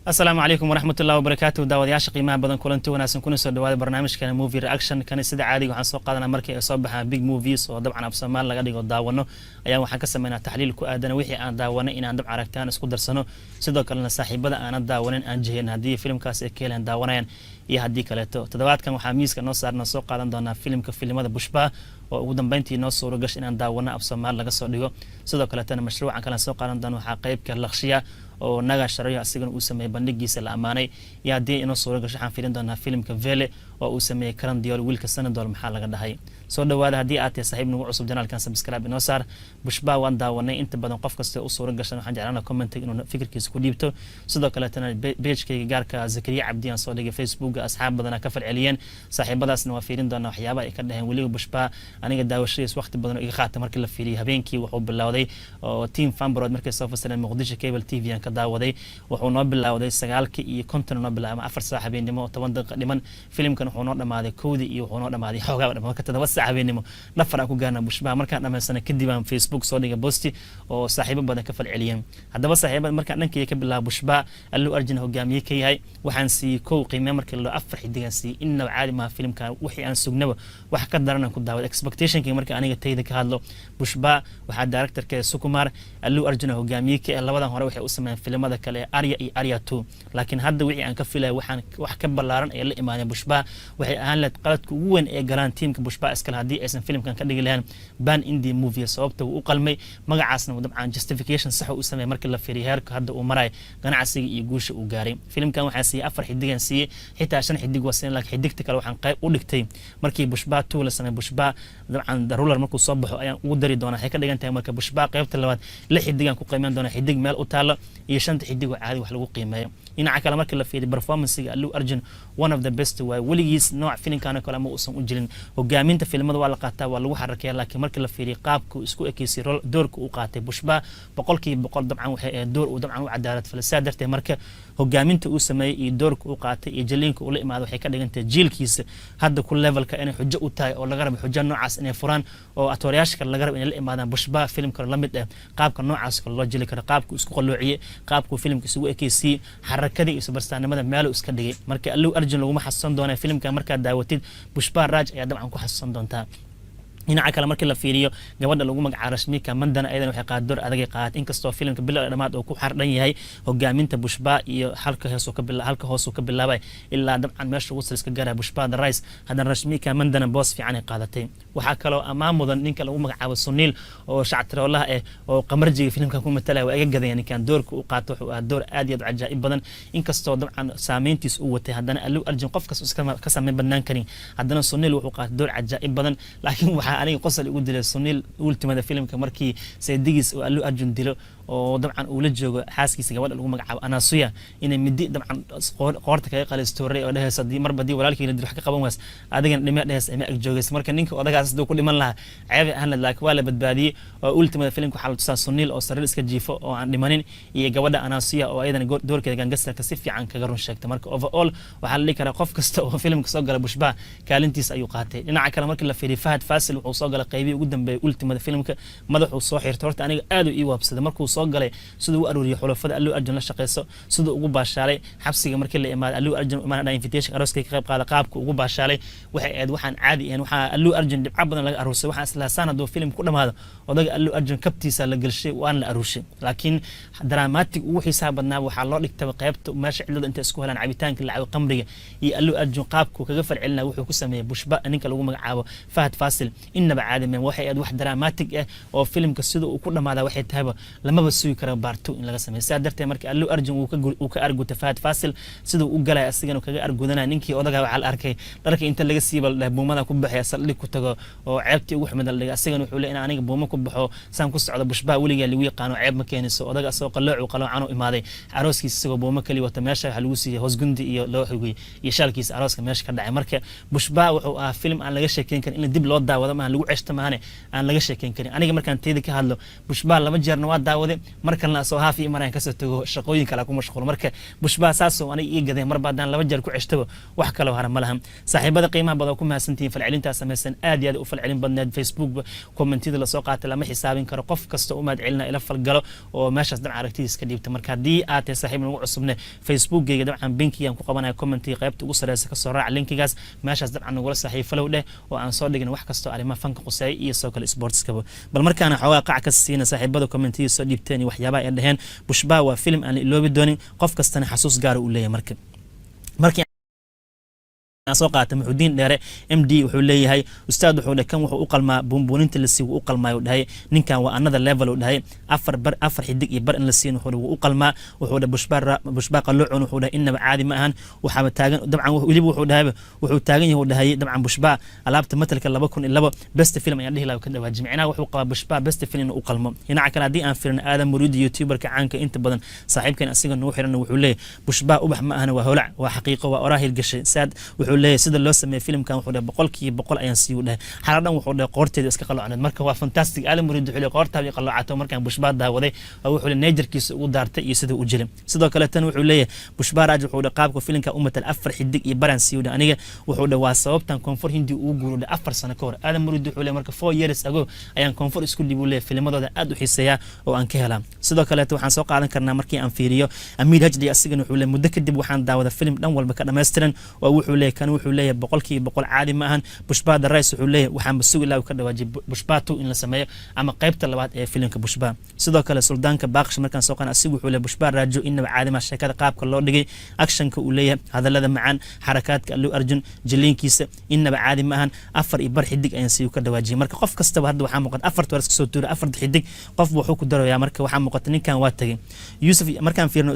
السلام عليكم ورحمة الله وبركاته داودياش قيمة بدن كلنتي وناس نكون سو دواد برنامج كان موفي رياكشن كان سida caadiga waxaan soo qaadanaa markii ay soo baxaan big movies oo dabcan af Soomaali laga dhigo daawano ayaa waxaan ka sameynaa taxliil ku aadan wixii aan daawanay inaan dab aragtaan isku darsano sidoo kalena saaxiibada aan daawanin aan jiheen hadii filimkaas ay keenan daawanayaan iyo hadii kaleeto toddobaadkan waxaa miiska noo saarna soo qaadan doonaa filimada Bushba oo ugu dambeyntii noo soo rogash inaan daawano af Soomaali laga soo dhigo sidoo kaleetana mashruucan kala soo qaadan doona waxaa qaybka Lakhshiya oo naga sharayo asigana uu sameeyay bandhigiisa la amaanay yaa hadii inoo soo rogash waxaan fiirin doonaa filimka Vele oo uu sameeyay Karan Diol wiilka Sanadol maxaa laga dhahay soo dhawaada hadii aad tahay saaxiib nagu cusub janaalkan subscribe inoo saar Bushba waan daawanay inta badan qof kasta oo soo rogashan waxaan jeclaanaa comment inuu fikirkiisa ku dhiibto sidoo kaleetana page-kayga gaarka Zakariya Cabdi aan soo dhigay Facebook asxaab badan ka falceliyeen saaxiibadaasna waa fiirin doonaa waxyaabaha ay ka dhaheen waliba Bushba aniga daawashadiis waqti badan iga qaatay markii la fiiriyay habeenkii wuxuu bilowday oo team Fanbroad markay soo fasireen Muqdisho Cable TV aan ka daawaday wuxuu noo bilowday 9 iyo 50 noo bilaabay 4 saac habeenimo 10 daqiiqo dhiman filimkan wuxuu noo dhamaaday 1 iyo wuxuu noo dhamaaday xoogaa marka 7 saac habeenimo nafar aan ku gaarnaa Bushba markaan dhameysana kadib aan Facebook soo dhigay post oo saaxiibo badan ka falceliyeen hadaba saaxiibada markaan dhankii ka bilaabo Bushba Allu Arjun hogaamiye ka yahay waxaan sii kow qiime markii la afar xidigan sii inna caadi ma filimka wixii aan sugnaba wax ka daran ku daawad expectation-kii marka aniga tayda ka hadlo Bushba waxa director-ka Sukumar Allu Arjun hogaamiye ka labadan hore waxay u sameeyeen filimada kale Arya iyo Arya 2 laakiin hadda wixii aan ka filay waxaan wax ka balaaran ee la imaanay Bushba waxay ahaan la qaladka ugu weyn ee galaan teamka Bushba iskala hadii aysan filimkan ka dhigi lahayn ban indie movie sababta uu qalmay magacaasna dabcan justification sax uu sameeyay markii la fiiriyay heerka hadda uu maray ganacsiga iyo guusha uu gaaray filimkan waxa siiyay afar xidigan siiyay xitaa 5 xidig wasan laakiin xidigta kale waxaan qayb u dhigtay markii Bushba 2 la sameeyay Bushba dabcan ruler markuu soo baxo ayaan ugu dari doonaa waxay ka dhigan tahay marka Bushba qaybta labaad 6 xidigan ku qiimeyn doona xidig meel u taalo iyo 5 xidig oo caadi wax lagu qiimeeyo dhinaca kale markii la fiiriyo performance-ga Allu Arjun one of the best way waligiis nooc filimkan kale ma uusan u jirin hogaaminta filimada waa la qaataa waa lagu xarakeeyaa laakiin markii la fiiriyo qaabku isku ekeysay doorka uu qaatay Bushba 100% dabcan waxay door uu dabcan u cadaalad falsaa darteed marka hogaaminta uu sameeyay iyo doorka uu qaatay iyo jaliinka uu la imaado waxay ka dhigantahay jiilkiisa hadda ku levelka inay xujo u tahay oo laga rabo xujo noocaas inay furaan oo atoorayaasha kale laga rabo inay la imaadaan Bushba filimka la mid ah qaabka noocaas kale loo jili karo qaabku isku qaloociyay qaabku filimka isugu ekeysay harakadii iyo barnaamijyada meel uu iska dhigay marka Allu Arjun lagu ma xasuusan doonaa filimka marka daawatid Bushba Raj ayaa dabcan ku xasuusan doontaa dhinaca kale markii la fiiriyo gabadha lagu magacaabo Rashmika Mandana aydan waxay qaad door adag qaad inkastoo filimka bilaa dhamaad oo ku xardhan yahay hogaaminta Bushba iyo halka hoos uu ka bilaabay ilaa dabcan meesha uu iska gaaray Bushba the Rise hadan Rashmika Mandana boss fiican ay qaadatay waxa kale oo amaam mudan ninka lagu magacaabo Sunil oo shactiroolaha oo qamarjiga filimka ku matalay waa iga gadayeen ninkan doorka uu qaato wuxuu ahaa door aad iyo cajaa'ib badan inkastoo dabcan saameyntiis uu watay hadana Allu Arjun qofkas ka sameyn banaan karin hadana Sunil wuxuu qaatay door cajaa'ib badan laakiin aniga qosol ugu dilay Sunil ultimada filimka markii saydigiis oo Allu Arjun dilo oo dabcan uu la joogo xaaskiisa gabadha lagu magacaabo Anasuya inay midi dabcan qoorta kaga qalistooray oo dhaheesadii marbadii walaalkii la dilo wax ka qaban waas adigan dhimay dhahees ama ag joogay marka ninka odagaas sidoo ku dhiman laha ceeb aan laakiin waa la badbaadiyay oo ultimada filimka waxa la tusaa Sunil oo sariir iska jiifo oo aan dhimanin iyo gabadha Anasuya oo ayadana doorkeeda gangastarka si fiican kaga run sheegtay marka overall waxa la dhigi karaa qof kasta oo filimka soo galay Bushba kaalintiis ayuu qaatay dhinaca kale markii la fiiriyo Fahad Fasil wuxuu soo galay qaybtii ugu dambeeyay ultimada filimka madaxu soo xirtay horta aniga aad u ii waabsaday markuu soo galay sidoo uu aruuriyo xulafada Allu Arjun la shaqeyso sidoo ugu baashaalay xabsiga markii la imaado Allu Arjun uma invitation arooska ka qayb qaada qaabka ugu baashaalay waxaan caadi ahayn waxa Allu Arjun dhibco badan laga aroosay waxa isla sanado filim ku dhamaado odaga Allu Arjun kabtiisa la galshay waan la arooshay laakiin dramatic ugu xisaab badnaa waxa loo dhigtay qaybta meesha cilada inta isku helaan cabitaanka lacag qamriga iyo Allu Arjun qaabku kaga falcelinaa wuxuu ku sameeyay Bushba ninka lagu magacaabo Fahad Fasil inaba caadi ma waxay wax dramatic ah oo filimka sidoo uu ku dhamaada waxay tahay lama suugi karo baarto in laga sameeyo sadartay markii Allu Arjun uu ka argutay Fahad Fasil sidoo uu galay asigana kaga argudanaa ninkii odaga waxa la arkay dharka inta laga siibal buumada ku baxay saldhig ku tago oo ceebtii ugu xumada laga asigana wuxuu leeyahay aniga buuma ku baxo saan ku socdo Bushba waliga lagu yaqaano ceeb ma keenayso odaga soo qaloocan u imaaday arooskiisa isagoo buuma kali wata meesha waxa lagu siiyay hoosgundi iyo loo xigay iyo shalkiisa arooska meesha ka dhacay marka Bushba wuxuu ahaa film aan laga sheekeyn karin in dib loo daawado ma lagu ceshto maane aan laga sheekeyn karin aniga markaan teeda ka hadlo Bushba laba jeerna waa daawaday daawaday mar kalena soo haafi imanayaan kasoo tago shaqooyin kale ku mashquul marka bushbaa saasoo aniga ii gaday mar baadaan laba jeer ku ceshtaba wax kale hore ma lahan saaxiibada qiimaha badan ku mahadsantihiin falcelintaas samaysan aad iyo aad u falcelin badneed Facebook commentida la soo qaatay lama xisaabin karo qof kasta u mahad celina ila falgalo oo meeshaas dabcan aragtidiisa ka dhiibta marka haddii aad tahay saaxiib nagu cusubne Facebook-gayga dabcan binkigan ku qabanaya commentiga qaybta ugu sareysa ka soo raac linkigaas meeshaas dabcan nagula saaxiib follow dheh oo aan soo dhigin wax kasta arrimaha fanka quseeya iyo soo kale sportskaba bal markaana xoogaa qac ka siina saaxiibada commentida soo dhiibteen iyo waxyaabaha ay dhaheen bushbaa waa film aan la iloobi doonin qof kastana xasuus gaar u leeyahay markii soo qaata Muxudiin Dheere MD wuxuu leeyahay ustaad wuxuu dhakan wuxuu u qalmaa buunbuuninta la sii u qalmaayo dhahay ninkan waa another level u dhahay afar xidig iyo bar in la siin wuxuu u qalmaa wuxuu bushbaa qaluucun wuxuu dhahay inaba caadi ma ahan waxa taagan dabcan waliba wuxuu taagan yahay dhahay dabcan bushbaa alaabta matalka 2002 best film ayaan dhihi lahaa ka dhawaaj jimcina wuxuu qabaa bushbaa best film u qalmo hinaca kale hadii aan fiirno Aadam Muriidi YouTuber-ka caanka inta badan saaxiibkan asiga noo xiran wuxuu leeyahay bushbaa ubax ma ahan waa holac waa xaqiiqo waa oraahil gashay saad leeyahay sida loo sameeyay filmkan wuxuu dhahay boqol ayaan sii u dhahay xaradan wuxuu dhahay qoorteeda iska qaloocaneed marka waa fantastic Aadam Muriidi wuxuu leeyahay qoortaada ay qaloocato markaan bushbaa daawaday wuxuu leeyahay najerkiisa ugu daartay iyo sida uu jiray sidoo kale tan wuxuu leeyahay bushbaa raaj wuxuu dhahay qaabka filmka umatal afar xidig iyo baran sii u dhahay aniga wuxuu dhahay waa sababtan koonfur hindi uu guuray 4 sano ka hor Aadam Muriidi wuxuu leeyahay marka 4 years ago ayaan koonfur isku dhibu leeyahay filmadooda aad u xiiseeyaa oo aan ka helaa sidoo kale waxaan soo qaadan karnaa markii aan fiiriyo Amiir Hajdi asigana wuxuu leeyahay muddo kadib waxaan daawaday film dhan walba ka dhameystiran oo wuxuu leeyahay kan wuxuu leeyahay boqol caadi ma ahan bushbaa the rice wuxuu leeyahay waxaan basugi ilaa ka dhawaajay bushbaa 2 in la sameeyo ama qaybta labaad ee filimka bushbaa sidoo kale suldaanka baaqsh markaan soo qaan asigu wuxuu leeyahay bushbaa raajo inaba caadi ma sheekada qaabka loo dhigay actionka uu leeyahay hadalada macaan xarakaadka Allu Arjun jiliinkiisa inaba caadi ma ahan afar iyo bar xidig ayaan sii ka dhawaajay marka qof kastaba hadda waxaa muuqata afarta war iska soo tuuray afar xidig qof wuxuu ku darayaa marka waxaa muuqata ninkan waa tagay Yusuf markaan fiirno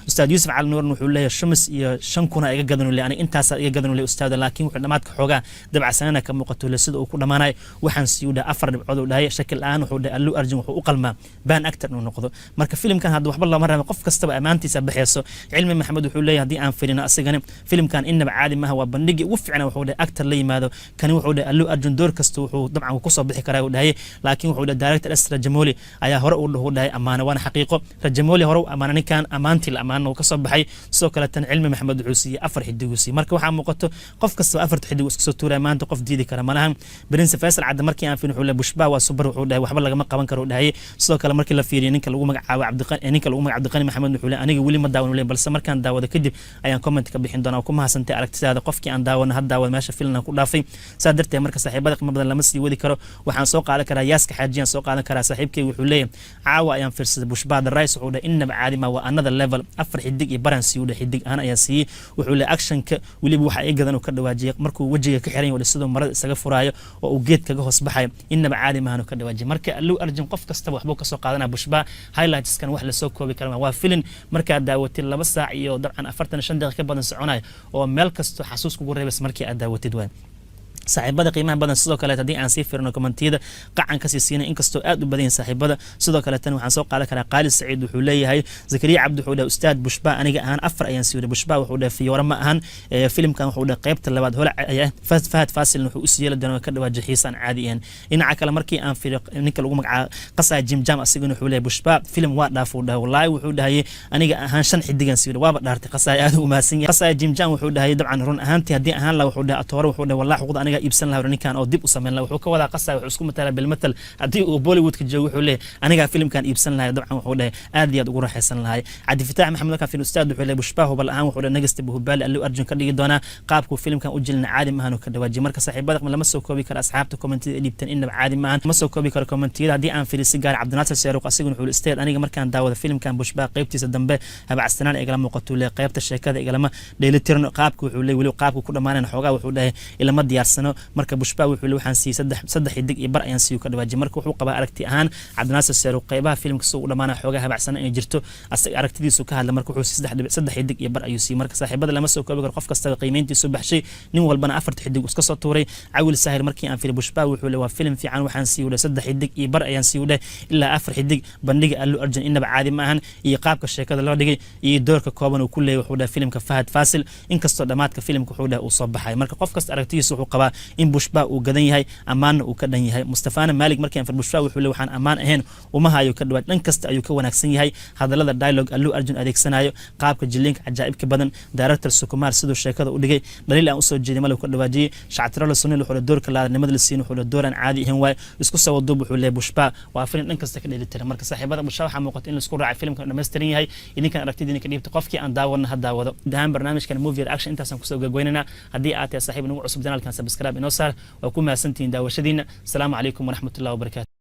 ustaad Yusuf Cali Nuur wuxuu leeyahay shamis iyo 5 kuna iga gadan leeyahay aniga intaas iga gadan leeyahay ustaad laakiin wuxuu dhamaadka xoogaa dabacsanana ka muuqato sida uu ku dhamaanay waxaan sii u dhahay afar dhibcood u dhahay shakil aan wuxuu dhahay Allu Arjun wuxuu u qalmaa baan actor inuu noqdo marka filmkan hadda waxba lama rabo qof kastaba amaantiisa baxayso Cilmi Maxamed wuxuu leeyahay hadii aan fiirino asagana filmkan inaba caadi ma aha waa bandhigi ugu fiican wuxuu dhahay actor la yimaado kan wuxuu dhahay Allu Arjun door kasta wuxuu dabcan ku soo bixi karaa u dhahay laakiin wuxuu dhahay director Asra Jamoli ayaa hore u dhahay amaana waana xaqiiqo Rajamoli hore amaana ninkan amaantii la amaano ka soo baxay soo kale tan Cilmi Maxamed wuxuu siiyay afar xidig marka waxaa muuqato qof kasta afar xidig iska soo tuuray maanta qof diidi kara malahan Prince Faisal Cadde markii aan fiirino wuxuu leeyahay bushbaa waa super wuxuu dhahay waxba lagama qaban karo dhahay sidoo kale markii la fiiriyo ninka lagu magacaabo Cabdiqani Maxamed wuxuu leeyahay aniga wali ma daawan leeyahay balse markaan daawado kadib ayaan comment ka bixin doonaa ku mahadsantahay aragtidaada qofkii aan daawano hadda daawado meesha filmna ku dhaafay saa darteed marka saaxiibada qiimo badan lama sii wadi karo waxaan soo qaadan karaa Yaaska Xaajiyaan soo qaadan karaa saaxiibkay wuxuu leeyahay caawa ayaan fiirsaday bushbaa the rice wuxuu dhahay inaba caadi ma waa another level afar xidig iyo baran sii u dhahay xidig aan ayaa siiyay wuxuu leeyahay actionka waliba waxa ay gadan ka dhawaajiyay markuu wajiga ka xiran yahay sidoo marada isaga furaayo oo uu geed kaga hoos baxay inaba caadi ma ahan ka dhawaajiyay marka Allu Arjun qof kasta waxba ka soo qaadanaa bushbaa highlights kan wax la soo koobi karo waa film marka daawatid 2 saac iyo dabcan 45 daqiiqo badan soconay oo meel kasto xasuus kugu reebas markii aad daawatid waan saaxiibada qiimaha badan sidoo kale hadii aan sii fiirno commentida qacan ka siisina inkastoo aad u badan saaxiibada sidoo kale tan waxaan soo qaadan karaa Qaali Saciid wuxuu leeyahay Zakariya Cabdi wuxuu dhahay ustaad bushbaa aniga ahaan afar ayaan sii waday bushbaa wuxuu dhahay fiyoora ma ahan filmkan wuxuu dhahay qaybta labaad holac ayaa Fahad Faasil wuxuu u siiyay doonaa ka dhawaajay xiisan caadiyan dhinaca kale markii aan fiiriyo ninka lagu magacaabo Qasay Jimjam asiguna wuxuu leeyahay bushbaa film waa dhaafuu dhahay wallahi wuxuu dhahay aniga ahaan 5 xidigan sii waday waaba dhaartay Qasay aad u maasan yahay Qasay Jimjam wuxuu dhahay dabcan run ahaantii hadii ahaan la wuxuu dhahay atoor wuxuu dhahay wallahi xuquuq aniga iibsan lahaa ninkan oo dib u sameyn lahaa wuxuu ka wada Qasay wuxuu isku matala bil matal hadii uu Bollywood ka joogo wuxuu leeyahay aniga filmkan iibsan lahaa dabcan wuxuu dhahay aad iyo aad ugu raaxaysan lahaa Cabdi Fataax Maxamed ka fiin ustaad wuxuu leeyahay bushbaa bal ahaan wuxuu dhahay nagasta buhbaal Allu Arjun ka dhigi doona qaabku filmkan u jilna caadi ma ahan ka dhawaajay marka saaxiibada lama soo koobi karo asxaabta commentida dhibtan inaba caadi ma ahan ma soo koobi karo commentida hadii aan fiirisi gaar Cabdinaasir Seeruq asiguna wuxuu isteed aniga markaan daawado filmkan bushbaa qaybtiisa dambe haba astaan ay igala muuqato leeyahay qaybta sheekada igalama dheelitirno qaabku wuxuu leeyahay wali qaabku ku dhamaanayna xoogaa wuxuu dhahay ilama diyaarsano marka bushbaa wuxuu leeyahay waxaan sii saddex xidig iyo bar ayaan sii ka dhawaajay marka wuxuu qabaa aragti ahaan Cabdinaasir Seeruq qaybaha filmka soo u dhamaanay xoogaa habacsan ay jirto asaga aragtidiisu ka hadla marka wuxuu saddex xidig iyo bar ayuu sii marka saaxiibada lama soo koobi karo qof kasta qiimeyntiisu baxshay nin walbana afar xidig iska soo tuuray Cawil Sahir markii aan fiiriyo bushbaa wuxuu leeyahay waa film fiican waxaan sii u dhahay 3 xidig iyo bar ayaan sii u dhahay ilaa 4 xidig bandhiga Allu Arjun inaba caadi ma ahan iyo qaabka sheekada loo dhigay iyo doorka kooban uu ku leeyahay wuxuu dhahay filmka Fahad Faasil inkastoo dhamaadka filmka wuxuu dhahay uu soo baxay marka qof kasta aragtidiisu wuxuu qabaa qabaa in Bushba uu gadan yahay amaana uu ka dhan yahay Mustafana Malik markii aan Bushba wuxuu leeyahay waxaan amaan ahayn uma hayo ka dhawaad dhan kasta ayuu ka wanaagsan yahay hadalada dialogue Allu Arjun adeegsanayo qaabka jilinka cajaa'ibka badan director Sukumar sidoo sheekada u dhigay daliil aan u soo jeedin maluu ka dhawaajiyay Shactiralo Sunil wuxuu doorka laadnimada la siin wuxuu dooraan caadi ahayn waay isku soo duub wuxuu leeyahay Bushba waa filim dhan kasta ka dheelitiran marka saaxiibada Bushba waxa muuqata in la isku raacay filimka dhameystiran yahay idinkan aragtidina ka dhiibta qofkii aan daawana ha daawado dahan barnaamijkan movie reaction intaasaan kusoo gagweynana haddii aad tahay saaxiib nagu cusub janaalkan subscribe inoo saar waa ku mahadsantihiin daawashadiina asalaamu calaykum waraxmatullahi wabarakaatu